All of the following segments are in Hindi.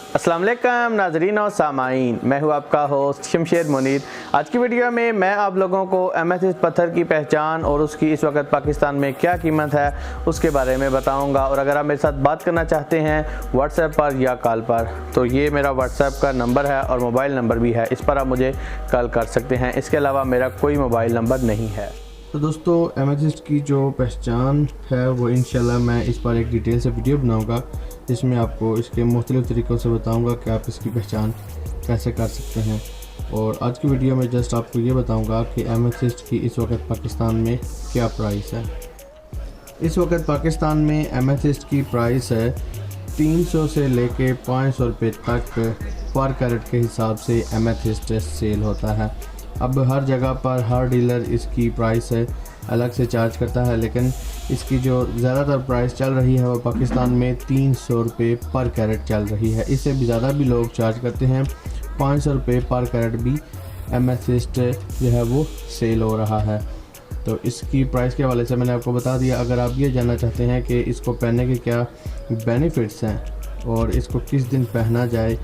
अस्सलाम वालेकुम नाजरीन और सामाईन, मैं हूं आपका होस्ट शमशेर मुनीर। आज की वीडियो में मैं आप लोगों को एमेथिस्ट पत्थर की पहचान और उसकी इस वक्त पाकिस्तान में क्या कीमत है उसके बारे में बताऊंगा। और अगर आप मेरे साथ बात करना चाहते हैं व्हाट्सएप पर या कॉल पर, तो ये मेरा व्हाट्सएप का नंबर है और मोबाइल नंबर भी है, इस पर आप मुझे कॉल कर सकते हैं। इसके अलावा मेरा कोई मोबाइल नंबर नहीं है। तो दोस्तों, एमेथिस्ट की जो पहचान है वो इंशाल्लाह मैं इस पर एक डिटेल से वीडियो बनाऊंगा, जिसमें आपको इसके मुख्तलिफ़ तरीक़ों से बताऊंगा कि आप इसकी पहचान कैसे कर सकते हैं। और आज की वीडियो में जस्ट आपको ये बताऊंगा कि एमेथिस्ट की इस वक्त पाकिस्तान में क्या प्राइस है। इस वक्त पाकिस्तान में एमेथिस्ट की प्राइस है 300 से लेके 500 रुपये तक पर कैरेट के हिसाब से एमेथिस्ट सेल होता है। अब हर जगह पर हर डीलर इसकी प्राइस है अलग से चार्ज करता है, लेकिन इसकी जो ज़्यादातर प्राइस चल रही है वो पाकिस्तान में 300 रुपये पर कैरेट चल रही है। इससे भी ज़्यादा भी लोग चार्ज करते हैं, 500 रुपये पर कैरेट भी एमेथिस्ट जो है वो सेल हो रहा है। तो इसकी प्राइस के हवाले से मैंने आपको बता दिया। अगर आप ये जानना चाहते हैं कि इसको पहनने के क्या बेनिफिट्स हैं और इसको किस दिन पहना जाए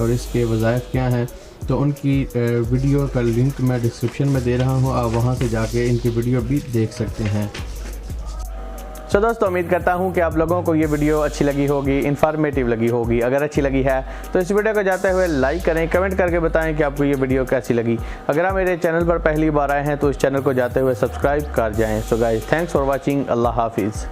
और इसके वज़ाइफ क्या हैं, तो उनकी वीडियो का लिंक मैं डिस्क्रिप्शन में दे रहा हूं, आप वहां से जाके इनकी वीडियो भी देख सकते हैं। तो दोस्तों, उम्मीद करता हूं कि आप लोगों को ये वीडियो अच्छी लगी होगी, इन्फॉर्मेटिव लगी होगी। अगर अच्छी लगी है तो इस वीडियो को जाते हुए लाइक करें, कमेंट करके बताएं कि आपको ये वीडियो कैसी लगी। अगर आप मेरे चैनल पर पहली बार आए हैं तो इस चैनल को जाते हुए सब्सक्राइब कर जाएं। So guys, thanks for watching. अल्लाह हाफिज़।